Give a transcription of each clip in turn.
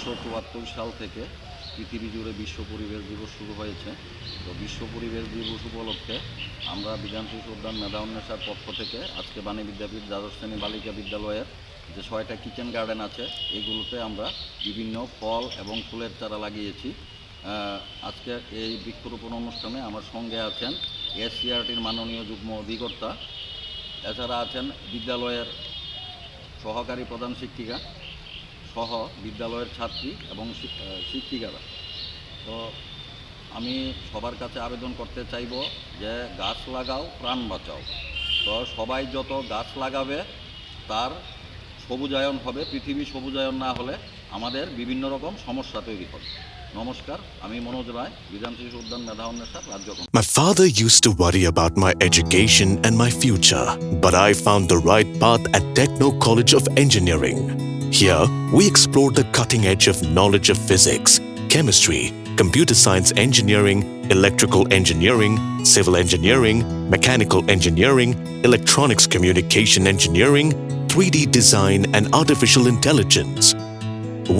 1974 সাল থেকে পৃথিবী জুড়ে বিশ্ব পরিবেশ দিবস শুরু হয়েছে। তো বিশ্ব পরিবেশ দিবস উপলক্ষে আমরা বিধান শিশু উদ্যান মেধা উন্মেষার পক্ষ থেকে আজকে বাণী বিদ্যাপীঠ দ্বাদশ শ্রেণী বালিকা বিদ্যালয়ের যে 6টা কিচেন গার্ডেন আছে এইগুলোতে আমরা বিভিন্ন ফল এবং ফুলের চারা লাগিয়েছি। আজকে এই বৃক্ষরোপণ অনুষ্ঠানে আমার সঙ্গে আছেন এসসিআরটির মাননীয় যুগ্ম অধিকর্তা, এছাড়া আছেন বিদ্যালয়ের সহকারী প্রধান শিক্ষিকা সহ বিদ্যালয়ের ছাত্রী এবং শিক্ষিকারা। তো আমি সবার কাছে আবেদন করতে চাইব যে গাছ লাগাও প্রাণ বাঁচাও। তো সবাই যত গাছ লাগাবে তার সবুজায়ন হবে। পৃথিবী সবুজায়ন না হলে আমাদের বিভিন্ন রকম সমস্যা তৈরি হবে। নমস্কার, আমি মনোজ রায়, বিধান শিশু উদ্যান মেধা উন্মেষার রাজ্য committee. My father used to worry about my education and my future, but I found the right path at Techno College of Engineering. Here, we explore the cutting edge of knowledge of physics, chemistry, computer science engineering, electrical engineering, civil engineering, mechanical engineering, electronics communication engineering, 3D design and artificial intelligence.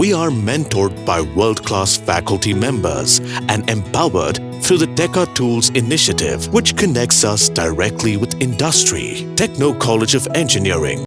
We are mentored by world-class faculty members and empowered through the Teka Tools initiative, which connects us directly with industry. Techno College of Engineering.